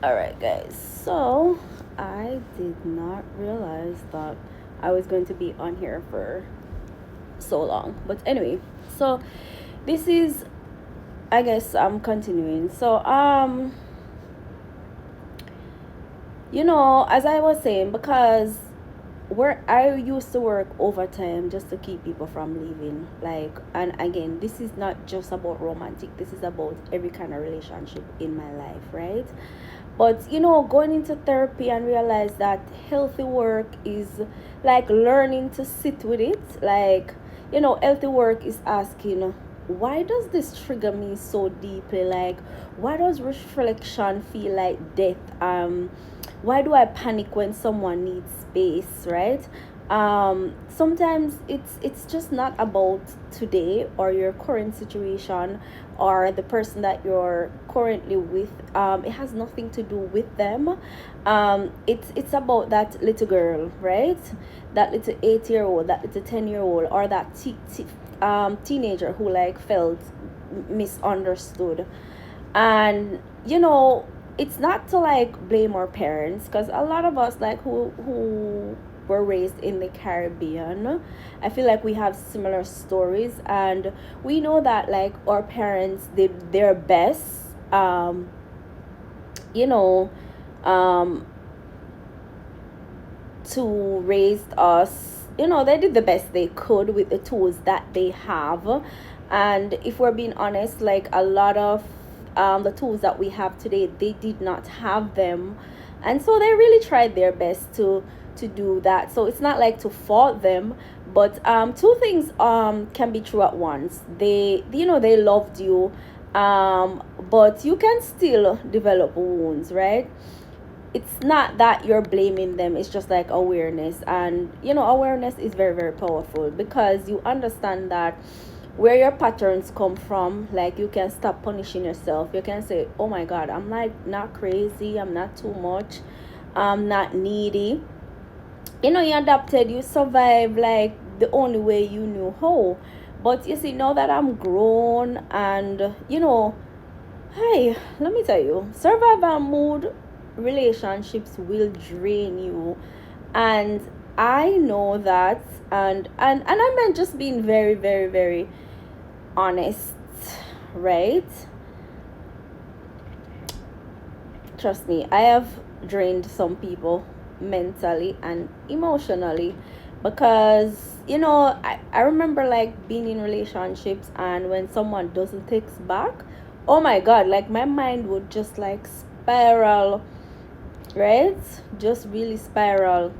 Alright, guys. So, I did not realize that I was going to be on here for so long. But anyway, so this is, I guess I'm continuing. As I was saying, because where I used to work overtime just to keep people from leaving. Like, and again, this is not just about romantic, this is about every kind of relationship in my life, right? But going into therapy and realize that healthy work is like learning to sit with it. Like, healthy work is asking, why does this trigger me so deeply? Like, why does reflection feel like death? Why do I panic when someone needs space, right? Sometimes it's just not about today or your current situation or the person that you're currently with. It has nothing to do with them. It's about that little girl, right? That little 8-year-old, that little 10-year-old, or that teenager who like felt misunderstood. And it's not to like blame our parents, because a lot of us like who were raised in the Caribbean, I feel like we have similar stories, and we know that like our parents did their best, you know um to raise us. They did the best they could with the tools that they have. And if we're being honest, like a lot of the tools that we have today, they did not have them. And so they really tried their best to do that. So it's not like to fault them, but two things can be true at once. They loved you, but you can still develop wounds, right? It's not that you're blaming them, it's just like awareness. And awareness is very, very powerful, because you understand that where your patterns come from. Like, you can stop punishing yourself. You can say, oh my god, I'm like not crazy, I'm not too much, I'm not needy. You adapted, you survived like the only way you knew how. But you see, now that I'm grown, and hey, let me tell you, survival mode relationships will drain you. And I know that. And I meant just being very, very, very honest, right? Trust me, I have drained some people mentally and emotionally, because I remember like being in relationships, and when someone doesn't text back, oh my god, like my mind would just like spiral, right? Just really spiral.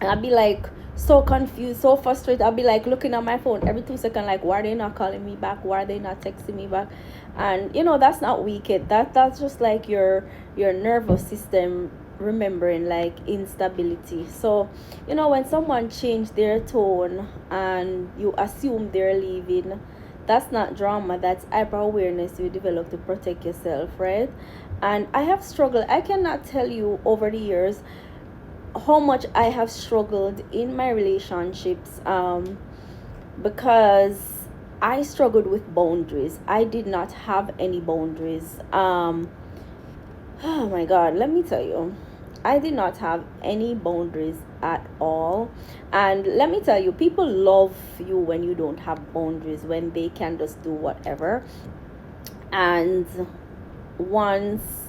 And I'd be like so confused, so frustrated. I'll be like looking at my phone every 2 seconds, like, why are they not calling me back? Why are they not texting me back? And that's not wicked. That's just like your nervous system remembering like instability. So when someone changed their tone and you assume they're leaving, that's not drama, that's hyper awareness you develop to protect yourself, right? And I have struggled. I cannot tell you over the years how much I have struggled in my relationships, because I struggled with boundaries. I did not have any boundaries. Oh my god, let me tell you, I did not have any boundaries at all. And let me tell you, people love you when you don't have boundaries, when they can just do whatever. And once,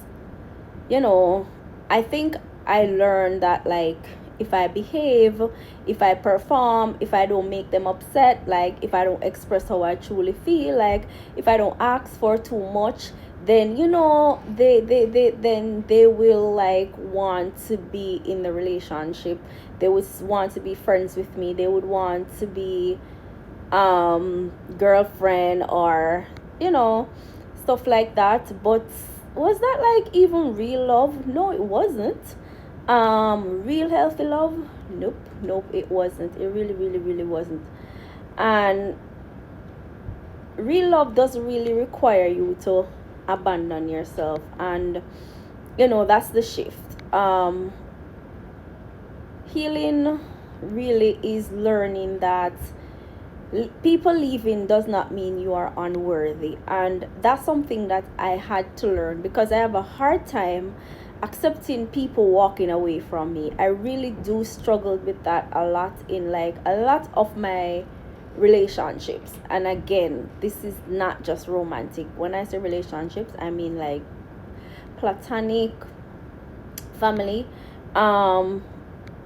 I think I learned that like, if I behave, if I perform, if I don't make them upset, like if I don't express how I truly feel, like if I don't ask for too much, then they will like want to be in the relationship. They would want to be friends with me. They would want to be girlfriend, or stuff like that. But was that like even real love? No, it wasn't. Real healthy love? Nope, nope, it wasn't. It really, really, really wasn't. And real love doesn't really require you to abandon yourself. And that's the shift. Healing really is learning that people leaving does not mean you are unworthy. And that's something that I had to learn, because I have a hard time accepting people walking away from me. I really do struggle with that a lot in like a lot of my relationships. And again, this is not just romantic. When I say relationships, I mean like platonic, family. um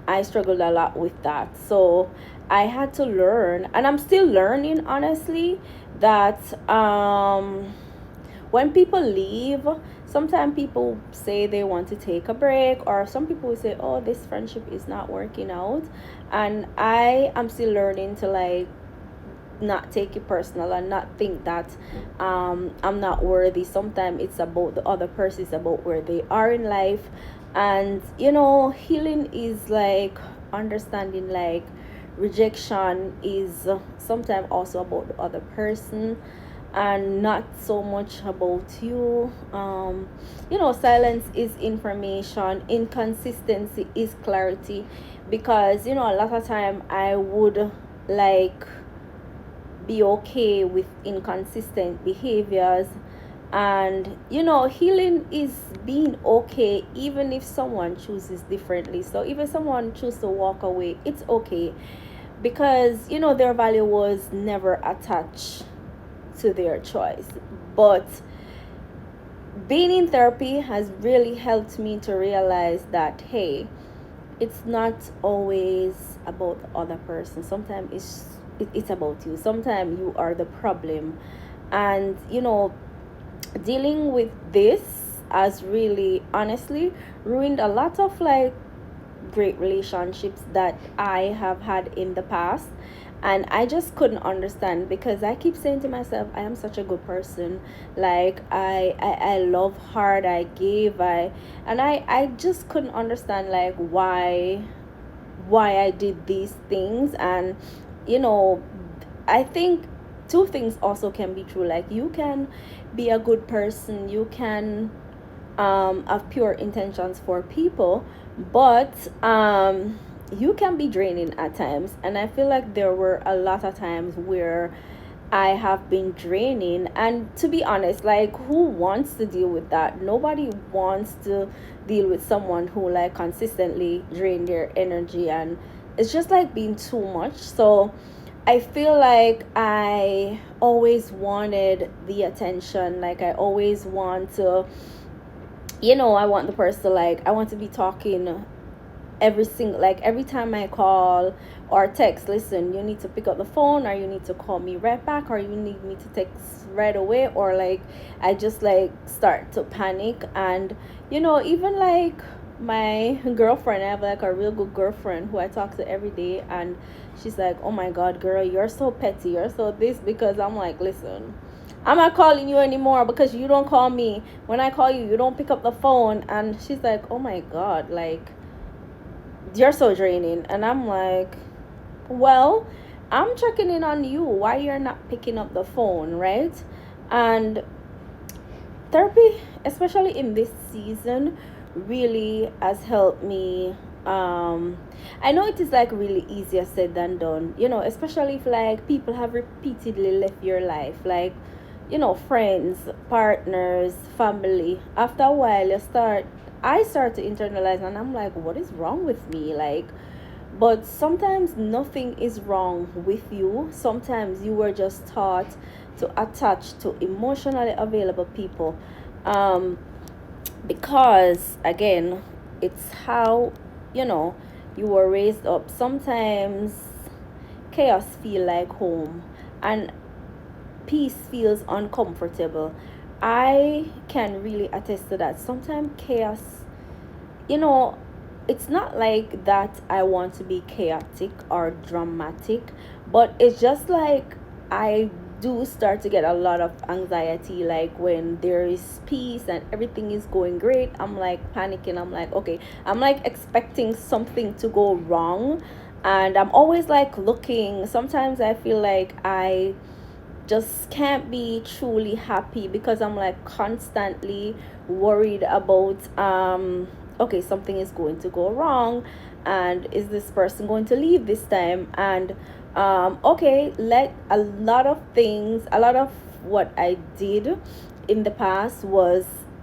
I struggled a lot with that. So I had to learn, and I'm still learning honestly, that when people leave, sometimes people say they want to take a break, or some people will say, oh, this friendship is not working out. And I am still learning to like not take it personal and not think that I'm not worthy. Sometimes it's about the other person, it's about where they are in life. And healing is like understanding like rejection is sometimes also about the other person and not so much about you. Silence is information, inconsistency is clarity. Because a lot of time I would like be okay with inconsistent behaviors. And healing is being okay even if someone chooses differently. So even someone chooses to walk away, it's okay, because their value was never attached to their choice. But being in therapy has really helped me to realize that, hey, it's not always about the other person. Sometimes it's about you. Sometimes you are the problem. And dealing with this has really honestly ruined a lot of like great relationships that I have had in the past. And I just couldn't understand, because I keep saying to myself, I am such a good person. Like I love hard, I give, I just couldn't understand like why I did these things. And you know I think two things also can be true. Like you can be a good person, you can have pure intentions for people, but you can be draining at times. And I feel like there were a lot of times where I have been draining. And to be honest, like, who wants to deal with that? Nobody wants to deal with someone who like consistently drain their energy, and it's just like being too much. So I feel like I always wanted the attention. Like I always want to, I want the person to like, I want to be talking every single, like every time I call or text, listen, you need to pick up the phone, or you need to call me right back, or you need me to text right away. Or like I just like start to panic. And even like my girlfriend, I have like a real good girlfriend who I talk to every day, and she's like, oh my god, girl, you're so petty, you're so this. Because I'm like, listen, I'm not calling you anymore because you don't call me. When I call you, you don't pick up the phone. And she's like, oh my god, like, you're so draining. And I'm like, well, I'm checking in on you, why you're not picking up the phone, right? And therapy, especially in this season, really has helped me. I know it is like really easier said than done, especially if like people have repeatedly left your life, like friends, partners, family. After a while I start to internalize, and I'm like, what is wrong with me? Like, but sometimes nothing is wrong with you. Sometimes you were just taught to attach to emotionally available people. Um, because again, it's how you know you were raised up. Sometimes chaos feel like home, and peace feels uncomfortable. I can really attest to that. Sometimes chaos, you know, it's not like that I want to be chaotic or dramatic, but it's just like I do start to get a lot of anxiety. Like when there is peace and everything is going great, I'm like panicking. I'm like, okay, I'm like expecting something to go wrong. And I'm always like looking. Sometimes I feel like I just can't be truly happy because I'm like constantly worried about okay, something is going to go wrong, and is this person going to leave this time? And okay, like a lot of things, a lot of what I did in the past was